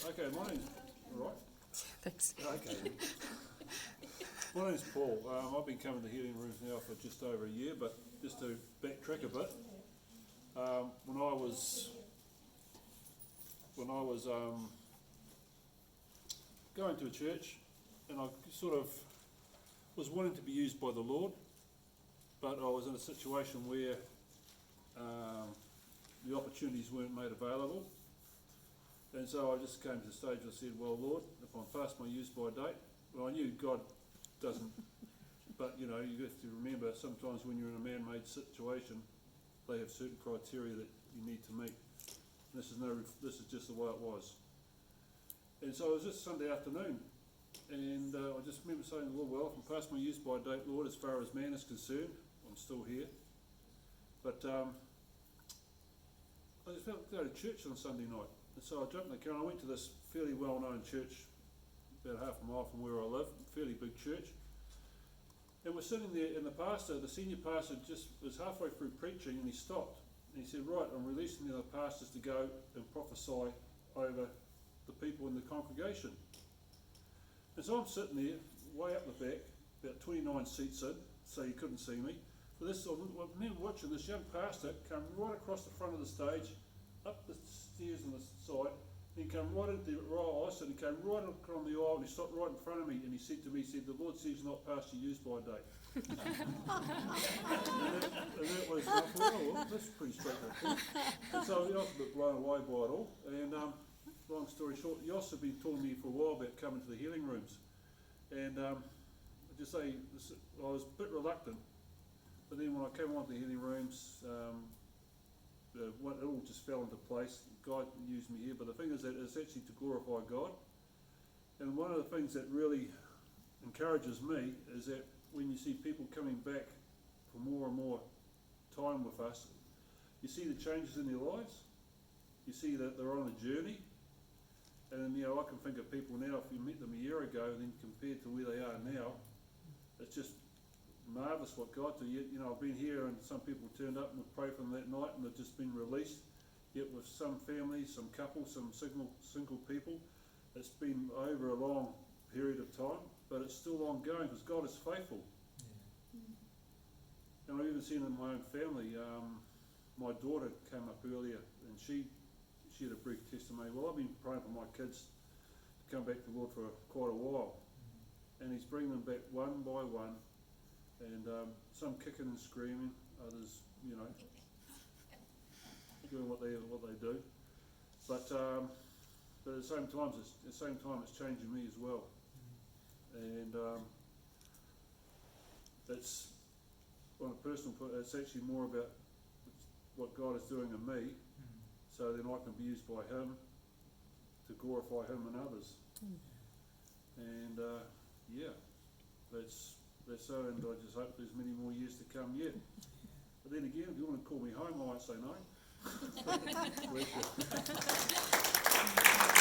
Okay, my name's... All right? Thanks. Okay. My name's Paul. I've been coming to Healing Rooms now for just over a year, but just to backtrack a bit, when I was going to a church, and I sort of was wanting to be used by the Lord, but I was in a situation where the opportunities weren't made available. And so I just came to the stage where I said, well, Lord, if I'm past my use by date, well, I knew God doesn't, but you know, you have to remember sometimes when you're in a man-made situation, they have certain criteria that you need to meet. This is just the way it was. And so it was just Sunday afternoon, and I just remember saying to the Lord, well, if I'm past my use by date, Lord, as far as man is concerned, I'm still here. But I just felt to go to church on Sunday night. And so I jumped in the car and I went to this fairly well-known church about half a mile from where I live, fairly big church. And we're sitting there, and the senior pastor just was halfway through preaching, and he stopped. And he said, right, I'm releasing the other pastors to go and prophesy over the people in the congregation. And so I'm sitting there, way up the back, about 29 seats in, so you couldn't see me. But I remember watching this young pastor come right across the front of the stage, up the stairs on the side, and he came right into the aisle. I said, he came right on the aisle, and he stopped right in front of me, and he said to me, the Lord says not past your use by date. and that was, I thought, oh, well, that's pretty straightforward. And so I was a bit blown away by it all. And long story short, Yoss had been talking to me for a while about coming to the Healing Rooms. And I just say, I was a bit reluctant, but then when I came on to the Healing Rooms, it all just fell into place. God used me here, but the thing is that it's actually to glorify God. And one of the things that really encourages me is that when you see people coming back for more and more time with us, you see the changes in their lives, you see that they're on a journey, and you know, I can think of people now, if you met them a year ago, then compared to where they are now, it's just marvellous what God did. You know, I've been here and some people turned up and we prayed for them that night and they've just been released. Yet with some families, some couples, some single people, it's been over a long period of time, but it's still ongoing because God is faithful. Yeah. And I've even seen in my own family, my daughter came up earlier and she had a brief testimony. Well, I've been praying for my kids to come back to the Lord for quite a while, and He's bringing them back one by one. And some kicking and screaming, others, you know, doing what they do. But at the same time, it's changing me as well. And it's on a personal point. It's actually more about what God is doing in me, so then I can be used by Him to glorify Him and others. And yeah, that's so, and I just hope there's many more years to come yet. But then again, if you want to call me home, I won't say no. Bless you.